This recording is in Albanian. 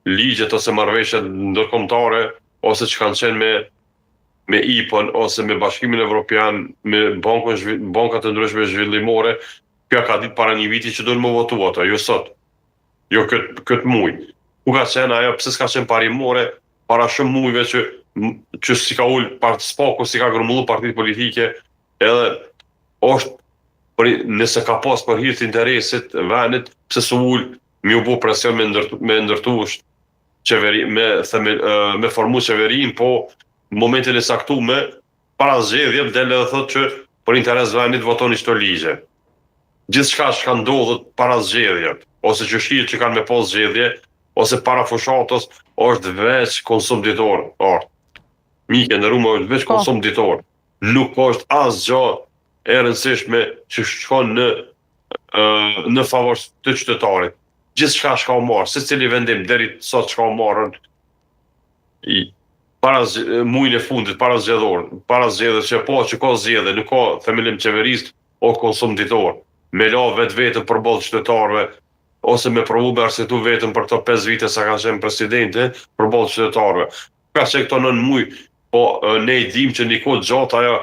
ligjet ose marrëveshjet ndërkombëtare, ose që kanë qenë me IPA-n ose me Bashkimin Evropian, me bankat të ndryshme zhvillimore, kjo ka ditë para një viti që duhen më votu ato, jo sot, jo këtë muj. Ku ka qenë ajo, pse s'ka qenë parimore, para shumë mujve që si ka ullë spaku, si ka grumbullu partitë politike, edhe është, nëse ka pas për hir të interesit venit, pse s'u ullë mi u bu presion me ndërtu me formu qeverin, po në momentin e saktume, para zgjedhjeve del edhe thotë që për interes venit votoni çdo ligje. Gjithçka që ka ndodhur para zgjedhjeve, ose që shihet që kanë me pas zgjedhje, ose para fushatës, është veç konsum ditor. Mike, në Rumë është veç konsum ditor. Nuk është asgjë e rëndësishme që shkon në favor të qytetarit. Gjithçka shka u marrë, secili vendim deri sot shka u marrën para muajin e fundit, para zgjedhjes që po që ka zgjedhje, nuk ka themelim qeverisë o konsum ditor. Me la vetën përballë qytetarëve, ose me provu me arsyetu vetëm për këto 5 vite sa ka qenë presidenti përballë qytetarëve. Ka që këto 9 muaj, po ne i dim që një kohë gjatë ajo